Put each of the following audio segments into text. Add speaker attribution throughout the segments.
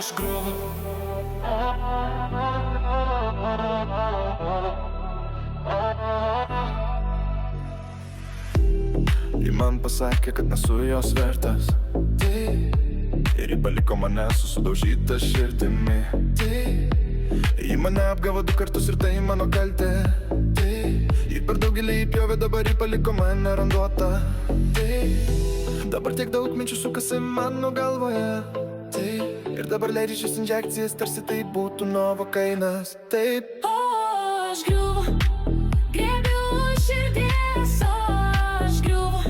Speaker 1: aš griuvu.
Speaker 2: Ji man pasakė, kad nesu jos vertas, ir ji paliko mane su sudaužyta širdimi. Ji mane apgavo 2 kartus ir tai mano kaltė. Ji per daugelį įpjovė, dabar ji paliko mane randuotą. Dabar tiek daug minčių sukasi mano galvoje. Ir dabar leidžia šis injekcijas, tarsi tai būtų novokainas. Taip.
Speaker 3: O aš griuvu, griebiu už širdies. O aš griuvu,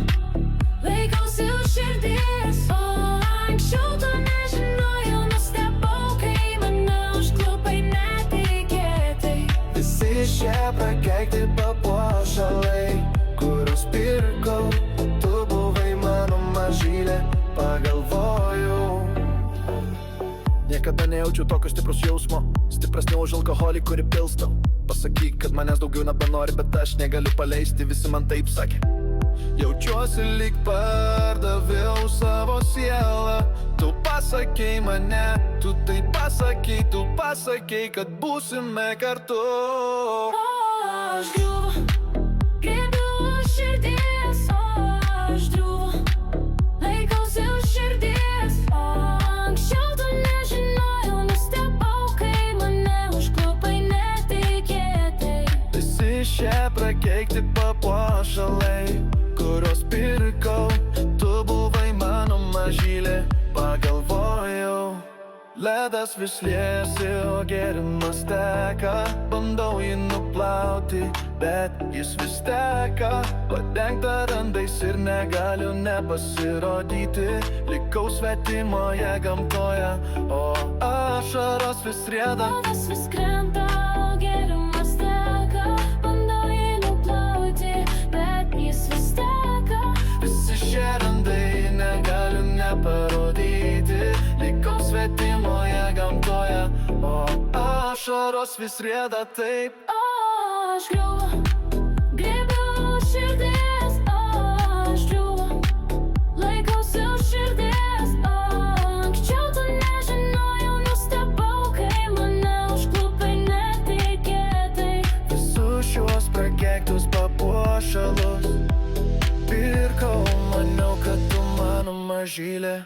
Speaker 3: laikausi už širdies. O anksčiau to nežinojau, nustebau, kai mane užklupai netikėtai.
Speaker 2: Visi šie prakeikti papuošalai, kuriuos pirkau, tu buvai mano mažylė, pagalvojau. Niekada nejaučiu tokio stiprus jausmo, stipresnio už alkoholį, kurį pilstau. Pasakyk, kad manęs daugiau nebenori, bet aš negaliu paleisti, visi man taip sakė. Jaučiuosi lyg pardaviau savo sielą. Tu pasakei mane, tu tai pasakei, kad būsime kartu.
Speaker 3: O aš griuvu, griebiu už širdies. O aš griuvu, laikausi už širdies. O anksčiau to nežinojau, nustebau, kai mane užklupai netikėtai.
Speaker 2: Visi šie prakeikti papuošalai, kuriuos pirkau, tu buvai mano mažylė, pagalvojau. Ledas vis liesi, o gėrimas teka. Bandau jį nuplauti, bet jis vis teka. Padengta randais ir negaliu nepasirodyti. Likau svetimoje gamtoje, o ašaros vis rieda.
Speaker 3: Ledas vis krenta, o gėrimas teka. Bandau jį nuplauti, bet jis vis teka.
Speaker 2: Visi šie randai negaliu neparodyti. Likau svetimoje gamtoje, o ašaros vis rieda taip.
Speaker 3: O aš griuvu, griebiu už širdies. O aš griuvu, laikausi už širdies. O anksčiau to nežinojau, nustebau, kai mane užklupai netikėtai.
Speaker 2: Visus šiuos prakeiktus papuošalus pirkau, maniau, kad tu mano mažylė.